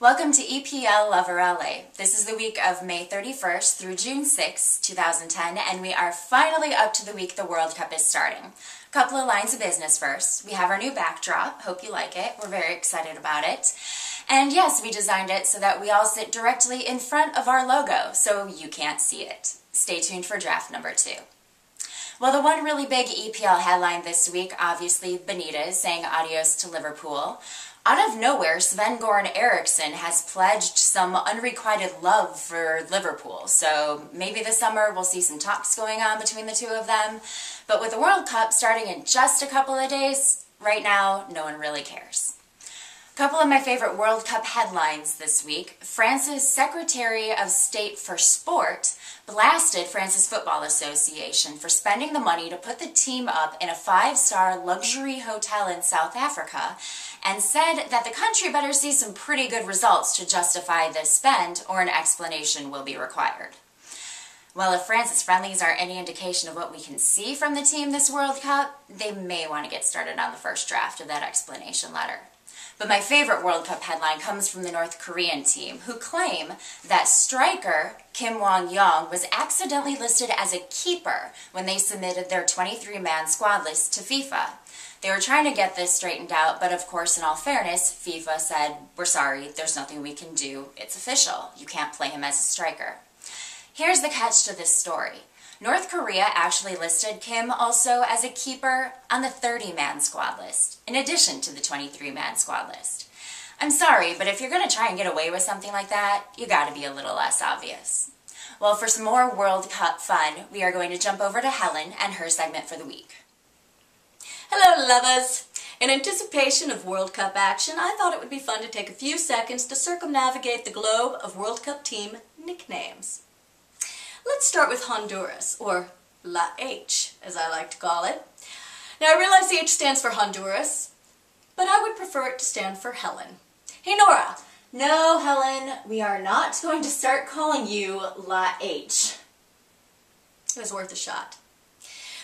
Welcome to EPLoverLA. This is the week of May 31st through June 6, 2010, and we are finally up to the week the World Cup is starting. A couple of lines of business first. We have our new backdrop. Hope you like it. We're very excited about it. And yes, we designed it so that we all sit directly in front of our logo, so you can't see it. Stay tuned for draft number 2. Well, the one really big EPL headline this week, obviously Benitez saying adios to Liverpool. Out of nowhere, Sven-Goran Eriksson has pledged some unrequited love for Liverpool, so maybe this summer we'll see some talks going on between the two of them. But with the World Cup starting in just a couple of days, right now, no one really cares. A couple of my favorite World Cup headlines this week. France's Secretary of State for Sport blasted France's Football Association for spending the money to put the team up in a 5-star luxury hotel in South Africa and said that the country better see some pretty good results to justify this spend or an explanation will be required. Well, if France's friendlies are any indication of what we can see from the team this World Cup, they may want to get started on the first draft of that explanation letter. But my favorite World Cup headline comes from the North Korean team, who claim that striker Kim Won-young was accidentally listed as a keeper when they submitted their 23-man squad list to FIFA. They were trying to get this straightened out, but of course, in all fairness, FIFA said, "We're sorry, there's nothing we can do. It's official. You can't play him as a striker." Here's the catch to this story. North Korea actually listed Kim also as a keeper on the 30-man squad list, in addition to the 23-man squad list. I'm sorry, but if you're going to try and get away with something like that, you got to be a little less obvious. Well, for some more World Cup fun, we are going to jump over to Helen and her segment for the week. Hello, lovers! In anticipation of World Cup action, I thought it would be fun to take a few seconds to circumnavigate the globe of World Cup team nicknames. Let's start with Honduras, or La H, as I like to call it. Now, I realize the H stands for Honduras, but I would prefer it to stand for Helen. Hey, Nora! No, Helen, we are not going to start calling you La H. It was worth a shot.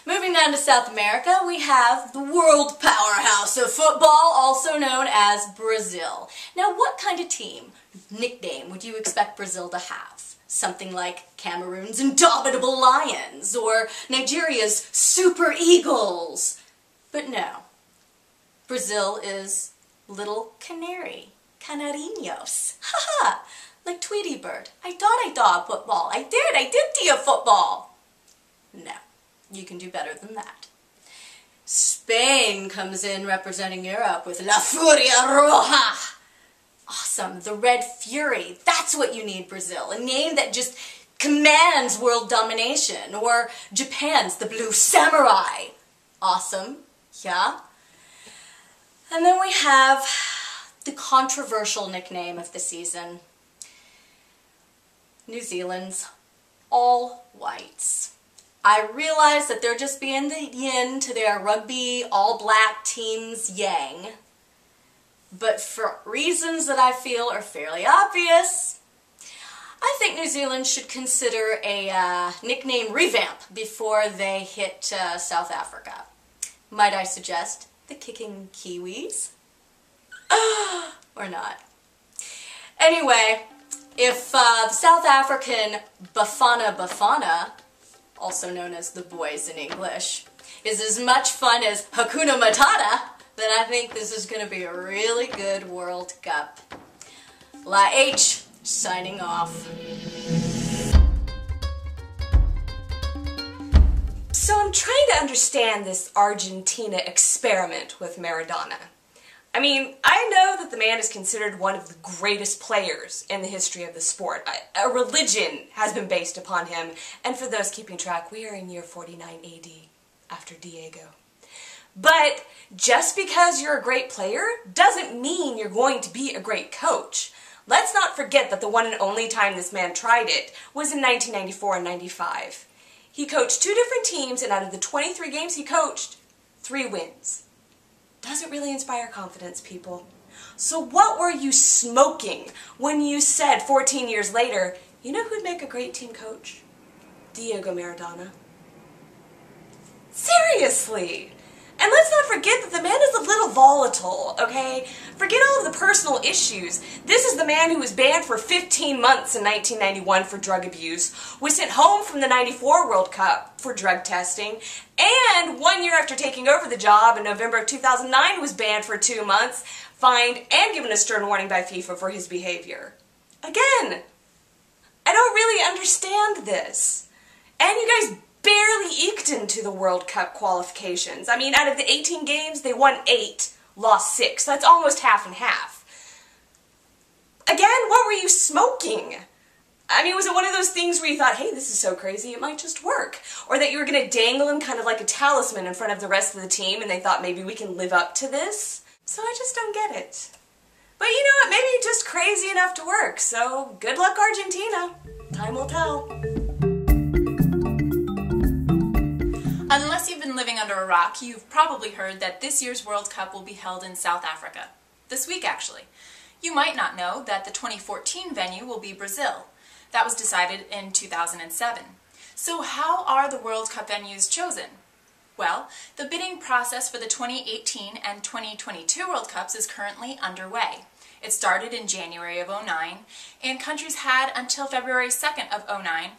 Moving down to South America, we have the world powerhouse of football, also known as Brazil. Now, what kind of team nickname would you expect Brazil to have? Something like Cameroon's Indomitable Lions or Nigeria's Super Eagles. But no, Brazil is Little Canary, Canarinhos. Haha, like Tweety Bird. I thought I saw football. I did see a football. No, you can do better than that. Spain comes in representing Europe with La Furia Roja. Awesome, the Red Fury. That's what you need, Brazil. A name that just commands world domination. Or Japan's the Blue Samurai. Awesome, yeah. And then we have the controversial nickname of the season. New Zealand's All Whites. I realize that they're just being the yin to their rugby all-black team's yang. But for reasons that I feel are fairly obvious, I think New Zealand should consider a nickname revamp before they hit South Africa. Might I suggest the Kicking Kiwis? Or not. Anyway, if the South African Bafana Bafana, also known as the boys in English, is as much fun as Hakuna Matata, then I think this is going to be a really good World Cup. La H, signing off. So I'm trying to understand this Argentina experiment with Maradona. I mean, I know that the man is considered one of the greatest players in the history of the sport. A religion has been based upon him, and for those keeping track, we are in year 49 AD, after Diego. But just because you're a great player doesn't mean you're going to be a great coach. Let's not forget that the one and only time this man tried it was in 1994 and 95. He coached 2 different teams, and out of the 23 games he coached, 3 wins. Doesn't really inspire confidence, people. So what were you smoking when you said 14 years later, you know who'd make a great team coach? Diego Maradona. Seriously! And let's not forget that the man is a little volatile, okay? Forget all of the personal issues. This is the man who was banned for 15 months in 1991 for drug abuse, was sent home from the 94 World Cup for drug testing, and 1 year after taking over the job in November of 2009 was banned for 2 months, fined, and given a stern warning by FIFA for his behavior. Again, I don't really understand this. And you guys barely eked into the World Cup qualifications. I mean, out of the 18 games, they won 8, lost 6. That's almost half and half. Again, what were you smoking? I mean, was it one of those things where you thought, hey, this is so crazy, it might just work? Or that you were going to dangle him kind of like a talisman in front of the rest of the team and they thought maybe we can live up to this? So I just don't get it. But you know what, maybe you're just crazy enough to work, so good luck, Argentina. Time will tell. Unless you've been living under a rock, you've probably heard that this year's World Cup will be held in South Africa. This week, actually. You might not know that the 2014 venue will be Brazil. That was decided in 2007. So how are the World Cup venues chosen? Well, the bidding process for the 2018 and 2022 World Cups is currently underway. It started in January of 2009, and countries had until February 2nd of 2009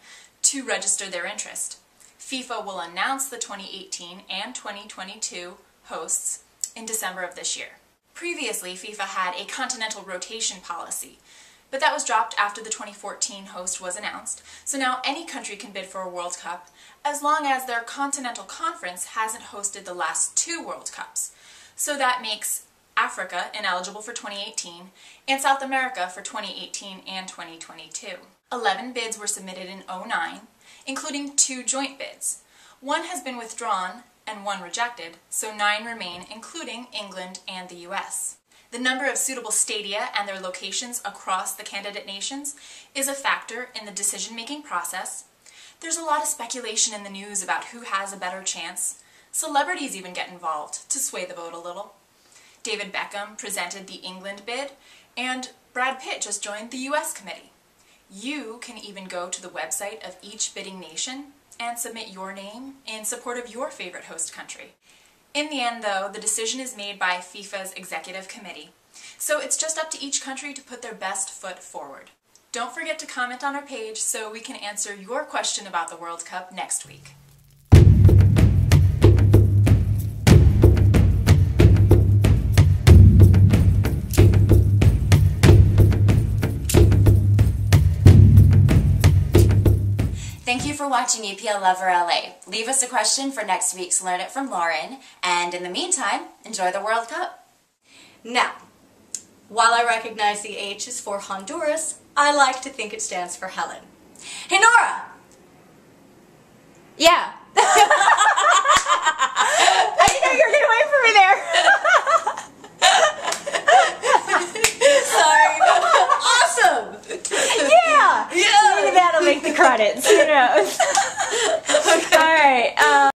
to register their interest. FIFA will announce the 2018 and 2022 hosts in December of this year. Previously, FIFA had a continental rotation policy, but that was dropped after the 2014 host was announced, so now any country can bid for a World Cup as long as their continental conference hasn't hosted the last 2 World Cups. So that makes Africa ineligible for 2018 and South America for 2018 and 2022. 11 bids were submitted in 2009, including 2 joint bids. 1 has been withdrawn and 1 rejected, so 9 remain, including England and the US. The number of suitable stadia and their locations across the candidate nations is a factor in the decision-making process. There's a lot of speculation in the news about who has a better chance. Celebrities even get involved to sway the vote a little. David Beckham presented the England bid, and Brad Pitt just joined the US committee. You can even go to the website of each bidding nation and submit your name in support of your favorite host country. In the end, though, the decision is made by FIFA's executive committee, so it's just up to each country to put their best foot forward. Don't forget to comment on our page so we can answer your question about the World Cup next week. Thank you for watching EPLoverLA. Leave us a question for next week's Learn It from Lauren, and in the meantime, enjoy the World Cup. Now, while I recognize the H is for Honduras, I like to think it stands for Helen. Hey Nora! Yeah. I didn't know you were going to wait for me there. Sorry. Awesome! Yeah! Yeah! Maybe that'll make the credits, who knows? Okay. Alright,